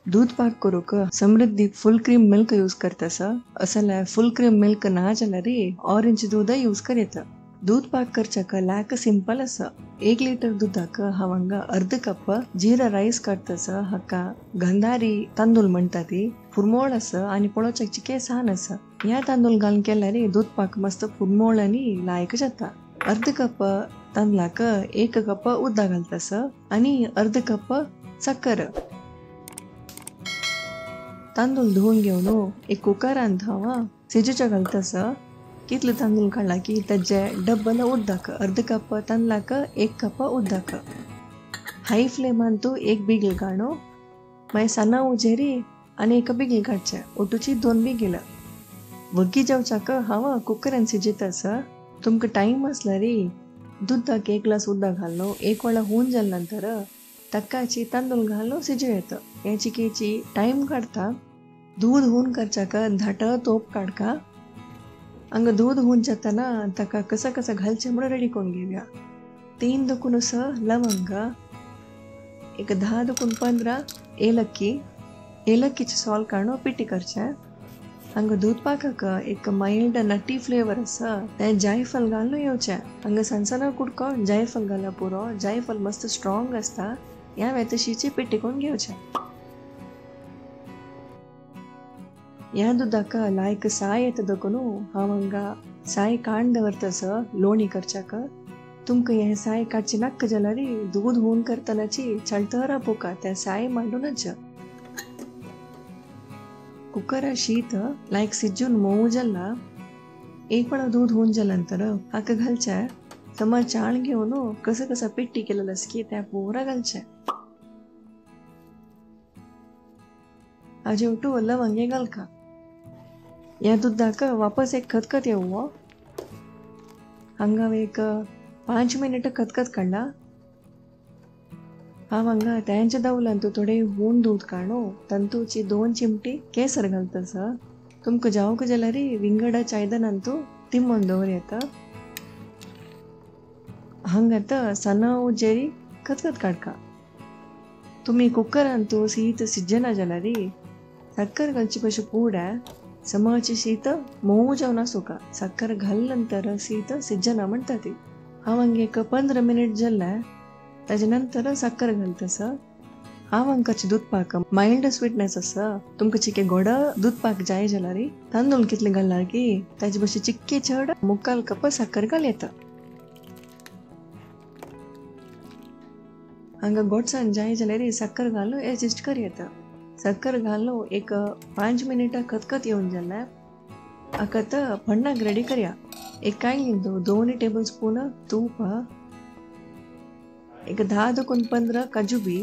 दूध पाक करूक समृद्धी फुल क्रीम मिल्क यूज करतस असल्या फुल क्रीम मिल्क ना जाल्यार रे ऑरेंज दूध यूज करीत. दूध पाक करच्याक लॅक सिंपल अस. 1 लीटर दुधाक हांव हांगा अर्ध कप जीरा राईस करतस हाका गंधारी तांदूळ म्हणटा ती पुरमोळ अस आणि पळोवच्याक चिके सान अस. ह्या तांदूळ घालून केल्यार दूध पाक मस्त पुरमोळ आणि लायक जाता. अर्ध कप तांदळाक 1 कप उदक घालतस आणि अर्ध कप साखर. तांदूळ धुवून घेऊन एक कुकरांत हांव शिजूच्या घालतस. कितले तांदूळ काढला की त्याचे डब्बल उदक अर्ध कप तांदळाक 1 कप उदक. हाय फ्लेमान तू एक बिगल काढो मागीर सना उजेरी आणि एक बिगल काडचे ओटूची 2 बिगल. वग्गी जेवच्याक हांव कुकरान शिजयतस. तुमकां टाइम असला रे दुधाक 1 ग्लास उदक घालून 1 वळा होऊन जाल्या नंतर तक्काची तांदूळ घालून शिजयत. याची केची टाइम काढता. दूध होऊन करच्याक धाट तोप काढका. हांगा दूध होऊन जाताना ताका कसं कसं घालचे म्हणून रेडी करून घेऊया. 3 दुकून लवंग, एक 10 दुकून 15 एलक्कीचे सॉल काढून पिटी करचे. हांगा दूध पाकाक एक माइल्ड नटी फ्लेवर असा ते जायफल घालून येवचे. हांगा सनसना कुडको जायफल घाला पुरो. जायफल मस्त स्ट्रॉंग असता. ह्या वेतशीची पिटी करून घेवचे. ह्या दुधाक लायक साय येता देखून हांव हांगा साय काण दवरतस लोणी करच्याक. तुमकां हे साय काडची नाक जाल्यार दूध होऊन करतनाची चलतरा पोका त्या साय मांडूनच. कुकरा शीत लायक सिजून मोव जाला. 1 वळा दूध होऊन जाल्यानंतर हाका घालचे. समज चाळ घेऊन कसं कसं पिट्टी केलेलं की त्या पोरा घालचे. हाजे उठू लवंगे घालका. या दुधाक वापस एक खतखत येऊ. हांगा एक 5 मिनिट खतखत काढला. हांव हांगा त्यांच्या दावलान तू थोडे होऊन दूध काढो तंतूची 2 चिमटी केसर घालतस. तुमकां जावक जाल्यार विंगडा चायदनान तू तिम्मन दवर येता. हांगात सना उजेरी खतखत काडका. तुम्ही कुकरान तू शीत सिजना जाल्यार साखर घालची कशी पूड समोरची शीत मोव जावन आसूं का. साखर घालनंतर शीत सिजना म्हणटा ती. हांव हांगा एक 15 मिनिट जाल्ले ताजे नंतर साखर घालतस. हांव हांकाचे दूध पाक माइल्ड स्वीटनेस आसा. तुमकां चिके गोड दूध पाक जाय जाल्यार तांदूळ कितले घालणार की ताजे बशी चिक्के चड 1/4 कप साखर घाल येता. हांगा गोडसाण जाय जाल्यार साखर घालून एडजस्ट कर येता. साखर घालून एक 5 मिनिट खतखत येऊन जाल्ले हाकात फण्णाक रेडी करया. एक कायलीन 2 टेबल स्पून तूप, एक 10 दुकून 15 काजू बी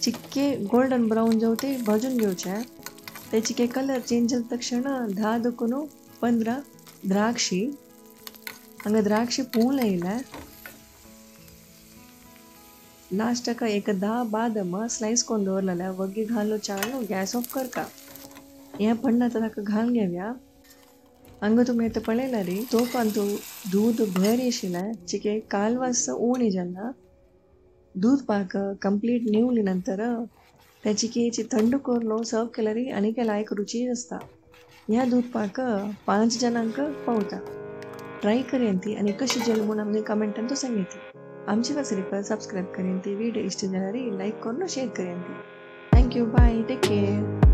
चिक्के गोल्डन ब्राउन जाऊ ते भाजून घेवचे. ते चिके कलर चेंज जाले तक्षण 10 दुकून 15 द्राक्षी. हांगा द्राक्षी पूल येयले. लास्टक एक 10 बादम स्लाइस करून दवरलेल्या वग्गी घालून चाळून गॅस ऑफ करका. हे फण्ण ताका घालून घेवया. हांगा तुमी आतां पळयला रे तोपान तू दूध भर येशिल्लें चिके कालवास उणी जाला. दूध पाक कंप्लीट निवली नंतर त्या चिकेची थंड करून सर्व केल्यार आनीक लायक रुची असता. ह्या दूध पाक 5 जणांक पावता. ट्राय करेन ती आणि कशी जेल म्हणून आमने कमेंटान तू सांगितली. आमची वाचरी सब्सक्राइब करेन ती. व्हिडिओ इष्ट जाल्यार लाईक करून शेअर करेन ती. थँक्यू. बाय. Take care.